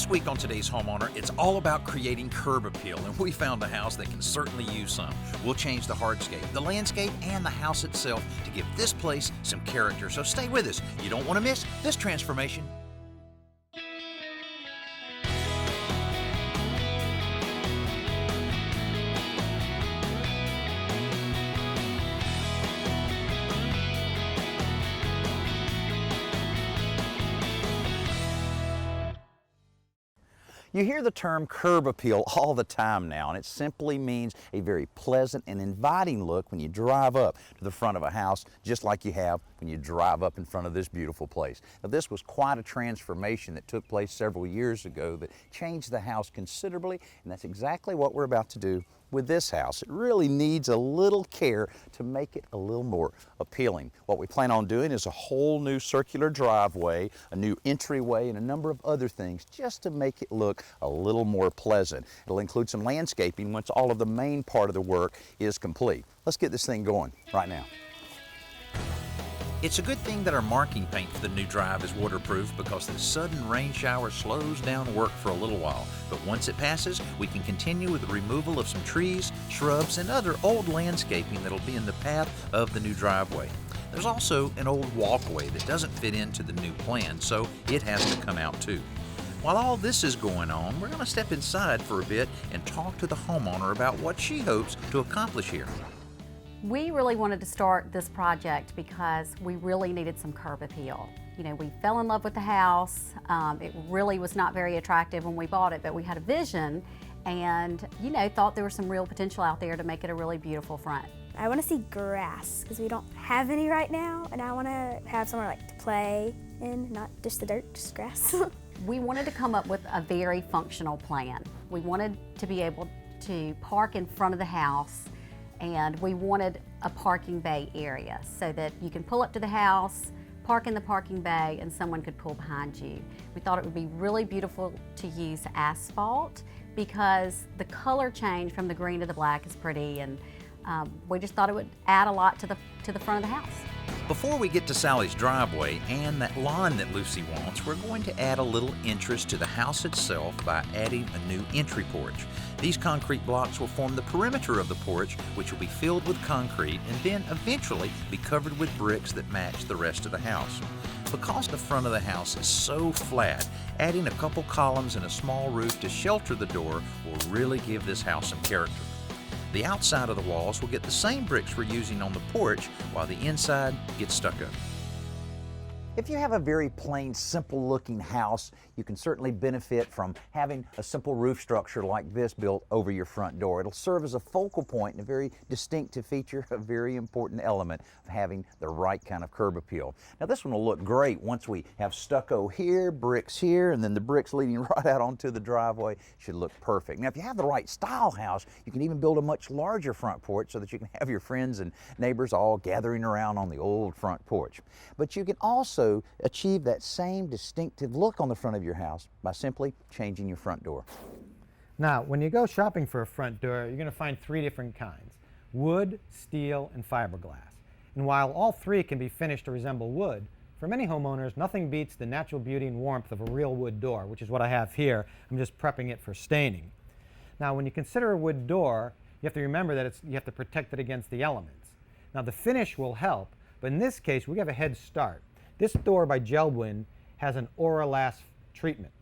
This week on Today's Homeowner, it's all about creating curb appeal, and we found a house that can certainly use some. We'll change the hardscape, the landscape, and the house itself to give this place some character. So stay with us. You don't want to miss this transformation. You hear the term curb appeal all the time now, and it simply means a very pleasant and inviting look when you drive up to the front of a house, just like you have when you drive up in front of this beautiful place. Now, this was quite a transformation that took place several years ago that changed the house considerably, and that's exactly what we're about to do with this house. It really needs a little care to make it a little more appealing. What we plan on doing is a whole new circular driveway, a new entryway, and a number of other things just to make it look a little more pleasant. It'll include some landscaping once all of the main part of the work is complete. Let's get this thing going right now. It's a good thing that our marking paint for the new drive is waterproof, because the sudden rain shower slows down work for a little while. But once it passes, we can continue with the removal of some trees, shrubs, and other old landscaping that'll be in the path of the new driveway. There's also an old walkway that doesn't fit into the new plan, so it has to come out too. While all this is going on, we're going to step inside for a bit and talk to the homeowner about what she hopes to accomplish here. We really wanted to start this project because we really needed some curb appeal. You know, we fell in love with the house. It really was not very attractive when we bought it, but we had a vision and, you know, thought there was some real potential out there to make it a really beautiful front. I want to see grass because we don't have any right now, and I want to have somewhere like to play in, not just the dirt, just grass. We wanted to come up with a very functional plan. We wanted to be able to park in front of the house, and we wanted a parking bay area so that you can pull up to the house, park in the parking bay, and someone could pull behind you. We thought it would be really beautiful to use asphalt because the color change from the green to the black is pretty, and we just thought it would add a lot to the front of the house. Before we get to Sally's driveway and that lawn that Lucy wants, we're going to add a little interest to the house itself by adding a new entry porch. These concrete blocks will form the perimeter of the porch, which will be filled with concrete and then eventually be covered with bricks that match the rest of the house. Because the front of the house is so flat, adding a couple columns and a small roof to shelter the door will really give this house some character. The outside of the walls will get the same bricks we're using on the porch, while the inside gets stucco. If you have a very plain, simple-looking house, you can certainly benefit from having a simple roof structure like this built over your front door. It'll serve as a focal point and a very distinctive feature, a very important element of having the right kind of curb appeal. Now, this one will look great once we have stucco here, bricks here, and then the bricks leading right out onto the driveway should look perfect. Now, if you have the right style house, you can even build a much larger front porch so that you can have your friends and neighbors all gathering around on the old front porch. But you can also achieve that same distinctive look on the front of your house by simply changing your front door. Now, when you go shopping for a front door, you're going to find three different kinds: wood, steel, and fiberglass. And while all three can be finished to resemble wood, for many homeowners, nothing beats the natural beauty and warmth of a real wood door, which is what I have here. I'm just prepping it for staining. Now, when you consider a wood door, you have to remember that you have to protect it against the elements. Now, the finish will help, but in this case, we have a head start. This door by Gelwin has an Auralast treatment.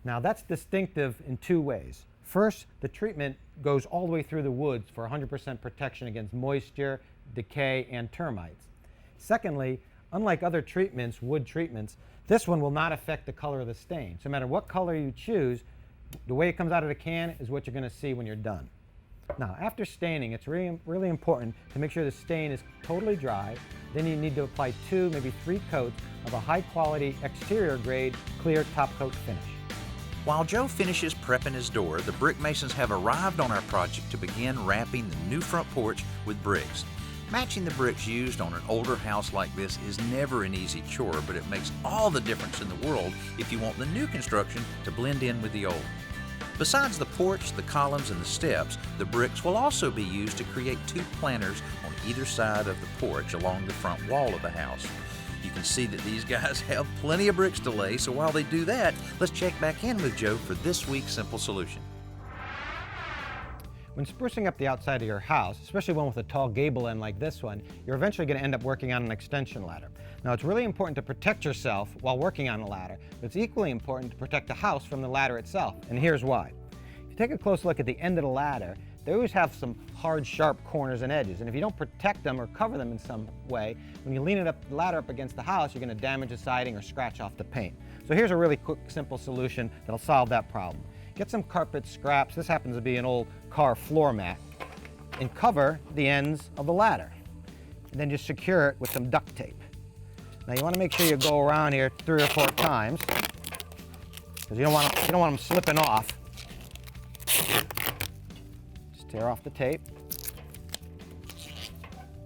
Now, that's distinctive in two ways. First, the treatment goes all the way through the woods for 100% protection against moisture, decay, and termites. Secondly, unlike other treatments, wood treatments, this one will not affect the color of the stain. So no matter what color you choose, the way it comes out of the can is what you're going to see when you're done. Now, after staining, it's really important to make sure the stain is totally dry. Then you need to apply 2, maybe 3 coats of a high-quality exterior grade clear top coat finish. While Joe finishes prepping his door, the brick masons have arrived on our project to begin wrapping the new front porch with bricks. Matching the bricks used on an older house like this is never an easy chore, but it makes all the difference in the world if you want the new construction to blend in with the old. Besides the porch, the columns, and the steps, the bricks will also be used to create 2 planters on either side of the porch along the front wall of the house. You can see that these guys have plenty of bricks to lay, so while they do that, let's check back in with Joe for this week's simple solution. When sprucing up the outside of your house, especially one with a tall gable end like this one, you're eventually going to end up working on an extension ladder. Now, it's really important to protect yourself while working on a ladder, but it's equally important to protect the house from the ladder itself, and here's why. If you take a close look at the end of the ladder, they always have some hard, sharp corners and edges, and if you don't protect them or cover them in some way, when you lean the ladder up against the house, you're going to damage the siding or scratch off the paint. So here's a really quick, simple solution that'll solve that problem. Get some carpet scraps, this happens to be an old car floor mat, and cover the ends of the ladder. And then just secure it with some duct tape. Now you want to make sure you go around here 3 or 4 times, because you don't want them slipping off. Just tear off the tape.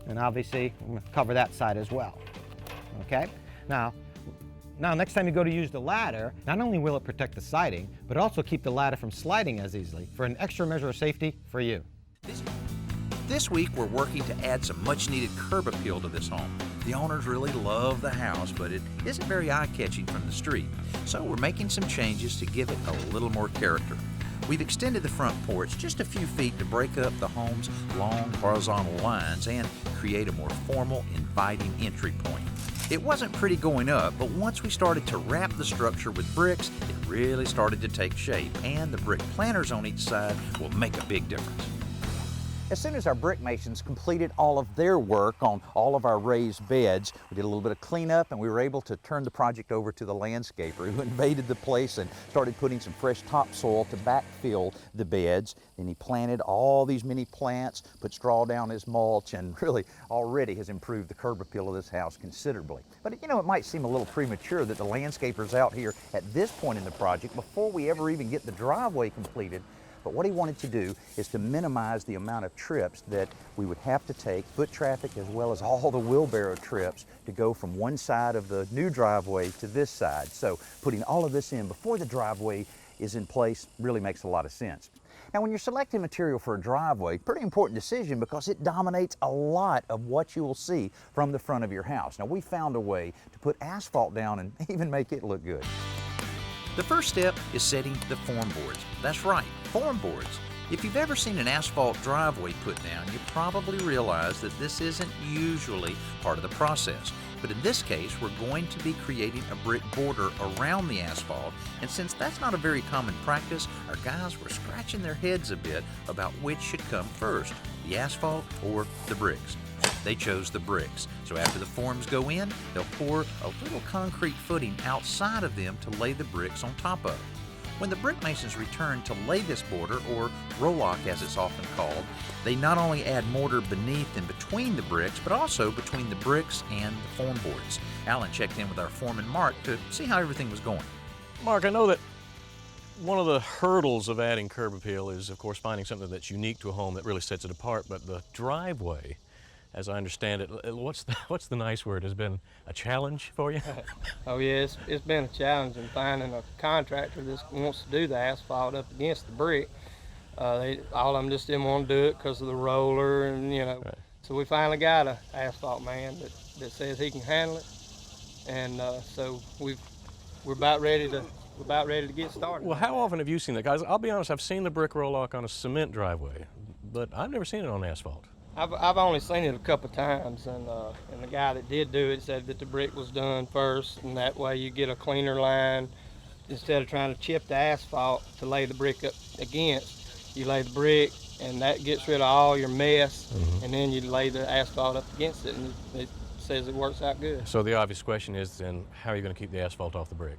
And obviously, I'm going to cover that side as well. Okay? Now, next time you go to use the ladder, not only will it protect the siding, but also keep the ladder from sliding as easily for an extra measure of safety for you. This week, we're working to add some much-needed curb appeal to this home. The owners really love the house, but it isn't very eye-catching from the street. So we're making some changes to give it a little more character. We've extended the front porch just a few feet to break up the home's long horizontal lines and create a more formal, inviting entry point. It wasn't pretty going up, but once we started to wrap the structure with bricks, it really started to take shape, and the brick planters on each side will make a big difference. As soon as our brick masons completed all of their work on all of our raised beds, we did a little bit of cleanup and we were able to turn the project over to the landscaper who invaded the place and started putting some fresh topsoil to backfill the beds. Then he planted all these mini plants, put straw down as mulch, and really already has improved the curb appeal of this house considerably. But you know, it might seem a little premature that the landscaper's out here at this point in the project before we ever even get the driveway completed. But what he wanted to do is to minimize the amount of trips that we would have to take, foot traffic as well as all the wheelbarrow trips, to go from one side of the new driveway to this side. So putting all of this in before the driveway is in place really makes a lot of sense. Now, when you're selecting material for a driveway, pretty important decision because it dominates a lot of what you will see from the front of your house. Now, we found a way to put asphalt down and even make it look good. The first step is setting the form boards. That's right, form boards. If you've ever seen an asphalt driveway put down, you probably realize that this isn't usually part of the process. But in this case, we're going to be creating a brick border around the asphalt, and since that's not a very common practice, our guys were scratching their heads a bit about which should come first, the asphalt or the bricks. They chose the bricks, so after the forms go in, they'll pour a little concrete footing outside of them to lay the bricks on top of. When the brick masons return to lay this border, or roll-lock as it's often called, they not only add mortar beneath and between the bricks, but also between the bricks and the form boards. Alan checked in with our foreman Mark to see how everything was going. Mark, I know that one of the hurdles of adding curb appeal is, of course, finding something that's unique to a home that really sets it apart, but the driveway, as I understand it, what's the nice word, has been a challenge for you? Oh yeah, it's been a challenge in finding a contractor that wants to do the asphalt up against the brick. All of them just didn't want to do it because of the roller, and you know. Right. So we finally got an asphalt man that says he can handle it, and so we're about ready to get started. Well, how often have you seen that, guys? I'll be honest, I've seen the brick roll-lock on a cement driveway, but I've never seen it on asphalt. I've only seen it a couple times, and the guy that did do it said that the brick was done first, and that way you get a cleaner line. Instead of trying to chip the asphalt to lay the brick up against, you lay the brick, and that gets rid of all your mess, and then you lay the asphalt up against it, and it says it works out good. So the obvious question is then, how are you going to keep the asphalt off the brick?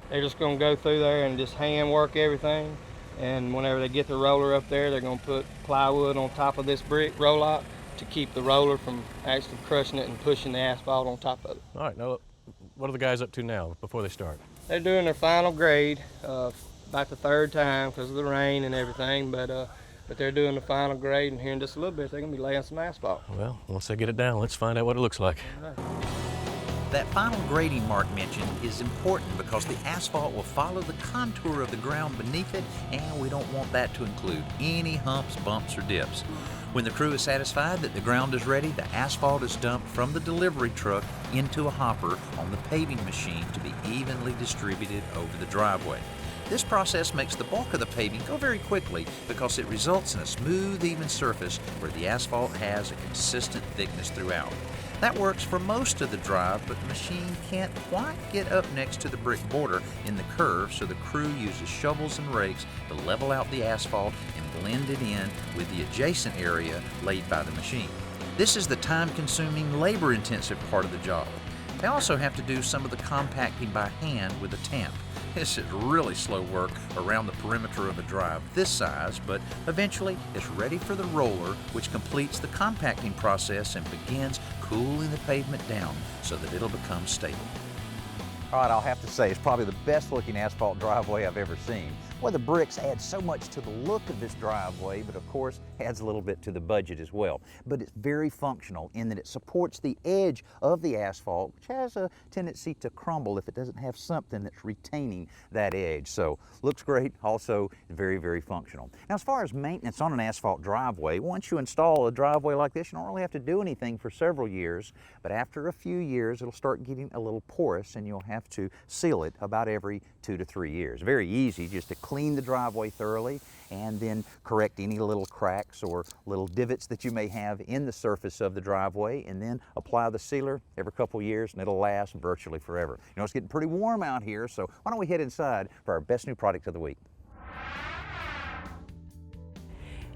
They're just going to go through there and just hand work everything. And whenever they get the roller up there, they're going to put plywood on top of this brick roll-lock to keep the roller from actually crushing it and pushing the asphalt on top of it. All right, now what are the guys up to now before they start? They're doing their final grade, about the third time because of the rain and everything, but they're doing the final grade, and here in just a little bit they're going to be laying some asphalt. Well, once they get it down, let's find out what it looks like. All right. That final grading Mark mentioned is important because the asphalt will follow the contour of the ground beneath it, and we don't want that to include any humps, bumps, or dips. When the crew is satisfied that the ground is ready, the asphalt is dumped from the delivery truck into a hopper on the paving machine to be evenly distributed over the driveway. This process makes the bulk of the paving go very quickly because it results in a smooth, even surface where the asphalt has a consistent thickness throughout. That works for most of the drive, but the machine can't quite get up next to the brick border in the curve, so the crew uses shovels and rakes to level out the asphalt and blend it in with the adjacent area laid by the machine. This is the time-consuming, labor-intensive part of the job. They also have to do some of the compacting by hand with a tamp. This is really slow work around the perimeter of a drive this size, but eventually it's ready for the roller, which completes the compacting process and begins cooling the pavement down so that it'll become stable. All right, I'll have to say, it's probably the best looking asphalt driveway I've ever seen. Well, the bricks add so much to the look of this driveway, but of course adds a little bit to the budget as well. But it's very functional in that it supports the edge of the asphalt, which has a tendency to crumble if it doesn't have something that's retaining that edge. So looks great, also very, very functional. Now, as far as maintenance on an asphalt driveway, once you install a driveway like this, you don't really have to do anything for several years, but after a few years, it'll start getting a little porous and you'll have to seal it about every 2 to 3 years. Very easy just to clean the driveway thoroughly and then correct any little cracks or little divots that you may have in the surface of the driveway, and then apply the sealer every couple years and it'll last virtually forever. You know, it's getting pretty warm out here, so why don't we head inside for our best new product of the week.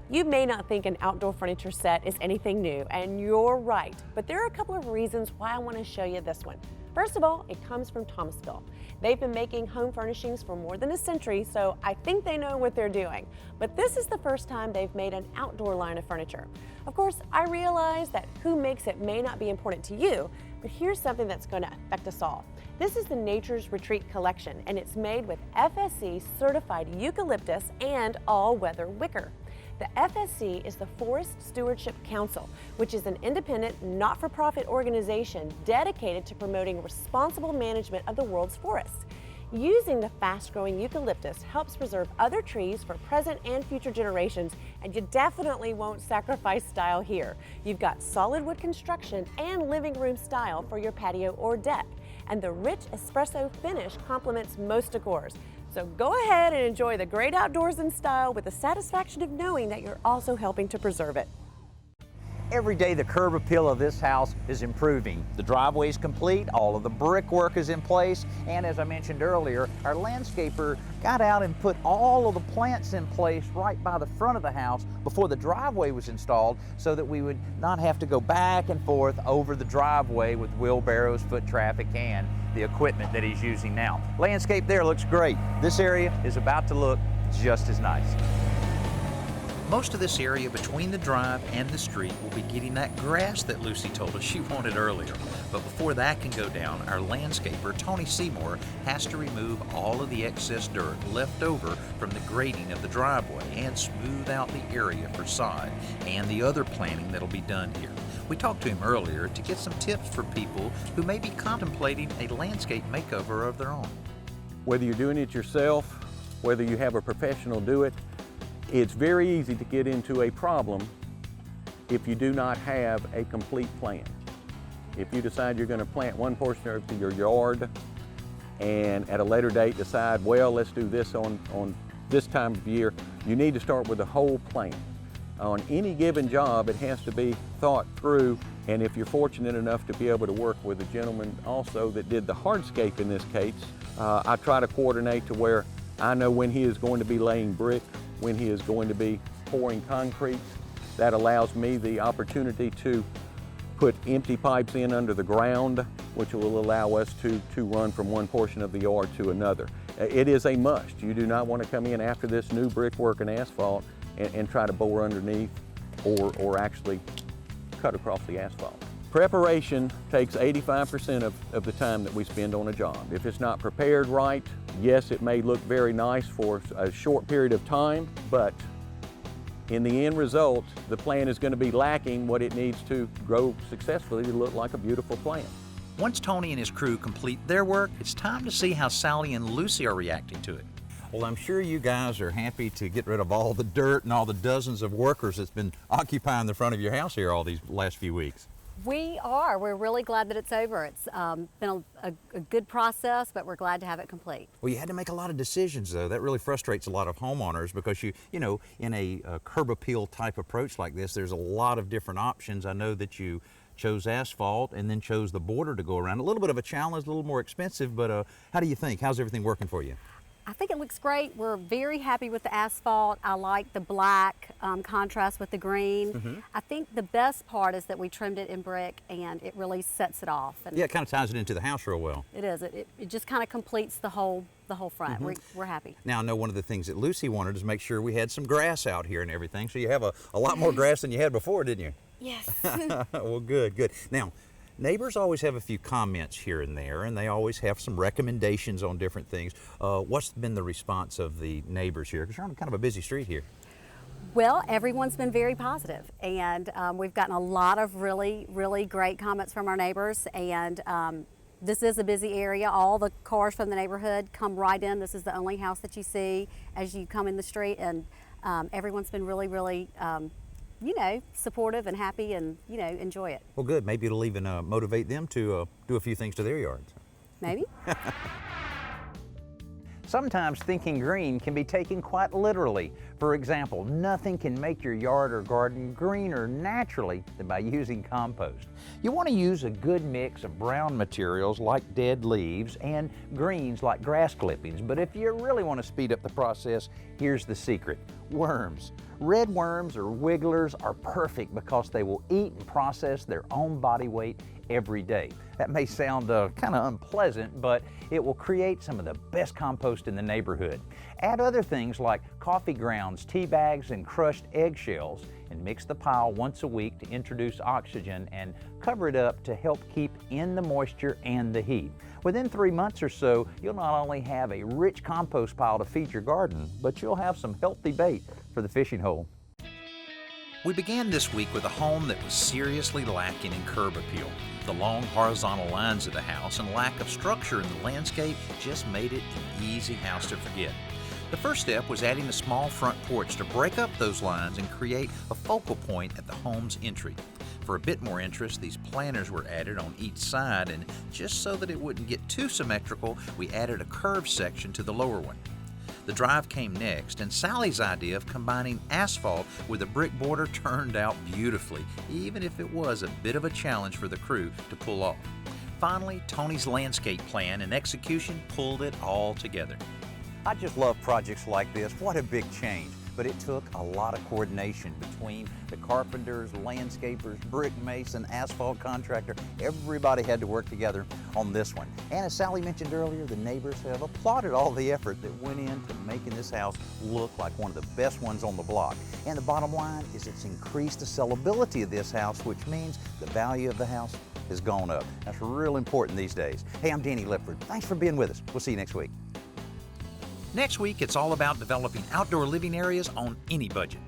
You may not think an outdoor furniture set is anything new, and you're right, but there are a couple of reasons why I want to show you this one. First of all, it comes from Thomasville. They've been making home furnishings for more than a century, so I think they know what they're doing. But this is the first time they've made an outdoor line of furniture. Of course, I realize that who makes it may not be important to you, but here's something that's going to affect us all. This is the Nature's Retreat collection, and it's made with FSC certified eucalyptus and all-weather wicker. The FSC is the Forest Stewardship Council, which is an independent, not-for-profit organization dedicated to promoting responsible management of the world's forests. Using the fast-growing eucalyptus helps preserve other trees for present and future generations, and you definitely won't sacrifice style here. You've got solid wood construction and living room style for your patio or deck, and the rich espresso finish complements most decors. So go ahead and enjoy the great outdoors in style with the satisfaction of knowing that you're also helping to preserve it. Every day the curb appeal of this house is improving. The driveway is complete, all of the brickwork is in place, and as I mentioned earlier, our landscaper got out and put all of the plants in place right by the front of the house before the driveway was installed, so that we would not have to go back and forth over the driveway with wheelbarrows, foot traffic, and the equipment that he's using now. Landscape there looks great. This area is about to look just as nice. Most of this area between the drive and the street will be getting that grass that Lucy told us she wanted earlier. But before that can go down, our landscaper, Tony Seymour, has to remove all of the excess dirt left over from the grading of the driveway and smooth out the area for sod and the other planting that'll be done here. We talked to him earlier to get some tips for people who may be contemplating a landscape makeover of their own. Whether you're doing it yourself, whether you have a professional do it, it's very easy to get into a problem if you do not have a complete plan. If you decide you're going to plant one portion of your yard and at a later date decide, well, let's do this on this time of year, you need to start with a whole plan. On any given job, it has to be thought through, and if you're fortunate enough to be able to work with a gentleman also that did the hardscape in this case, I try to coordinate to where I know when he is going to be laying brick, when he is going to be pouring concrete. That allows me the opportunity to put empty pipes in under the ground, which will allow us to run from one portion of the yard to another. It is a must. You do not want to come in after this new brickwork and asphalt and try to bore underneath or actually cut across the asphalt. Preparation takes 85% of the time that we spend on a job. If it's not prepared right, yes, it may look very nice for a short period of time, but in the end result, the plant is going to be lacking what it needs to grow successfully to look like a beautiful plant. Once Tony and his crew complete their work, it's time to see how Sally and Lucy are reacting to it. Well, I'm sure you guys are happy to get rid of all the dirt and all the dozens of workers that's been occupying the front of your house here all these last few weeks. We are. We're really glad that it's over. It's been a good process, but we're glad to have it complete. Well, you had to make a lot of decisions, though. That really frustrates a lot of homeowners because you know, in a curb appeal type approach like this, there's a lot of different options. I know that you chose asphalt and then chose the border to go around. A little bit of a challenge, a little more expensive, but how do you think? How's everything working for you? I think it looks great. We're very happy with the asphalt. I like the black contrast with the green. I think the best part is that we trimmed it in brick and it really sets it off. And yeah, it kind of ties it into the house real well. It is. It just kind of completes the whole front. We're happy. Now, I know one of the things that Lucy wanted is make sure we had some grass out here and everything. So you have a lot more grass than you had before, didn't you? Yes. Well, good, good. Now, neighbors always have a few comments here and there, and they always have some recommendations on different things. What's been the response of the neighbors here? Because you're on kind of a busy street here. Well, everyone's been very positive, and we've gotten a lot of really, really great comments from our neighbors. And this is a busy area. All the cars from the neighborhood come right in. This is the only house that you see as you come in the street, and everyone's been really, really you know, supportive and happy and, you know, enjoy it. Well, good. Maybe it'll even motivate them to do a few things to their yards. Maybe. Sometimes thinking green can be taken quite literally. For example, nothing can make your yard or garden greener naturally than by using compost. You want to use a good mix of brown materials like dead leaves and greens like grass clippings, but if you really want to speed up the process, here's the secret: worms. Red worms or wigglers are perfect because they will eat and process their own body weight every day. That may sound kind of unpleasant, but it will create some of the best compost in the neighborhood. Add other things like coffee grounds, tea bags, and crushed eggshells, and mix the pile once a week to introduce oxygen and cover it up to help keep in the moisture and the heat. Within 3 months or so, you'll not only have a rich compost pile to feed your garden, but you'll have some healthy bait for the fishing hole. We began this week with a home that was seriously lacking in curb appeal. The long horizontal lines of the house and lack of structure in the landscape just made it an easy house to forget. The first step was adding a small front porch to break up those lines and create a focal point at the home's entry. For a bit more interest, these planters were added on each side, and just so that it wouldn't get too symmetrical, we added a curved section to the lower one. The drive came next, and Sally's idea of combining asphalt with a brick border turned out beautifully, even if it was a bit of a challenge for the crew to pull off. Finally, Tony's landscape plan and execution pulled it all together. I just love projects like this. What a big change. But it took a lot of coordination between the carpenters, landscapers, brick mason, asphalt contractor. Everybody had to work together on this one. And as Sally mentioned earlier, the neighbors have applauded all the effort that went into making this house look like one of the best ones on the block. And the bottom line is it's increased the sellability of this house, which means the value of the house has gone up. That's real important these days. Hey, I'm Danny Lipford. Thanks for being with us. We'll see you next week. Next week, it's all about developing outdoor living areas on any budget.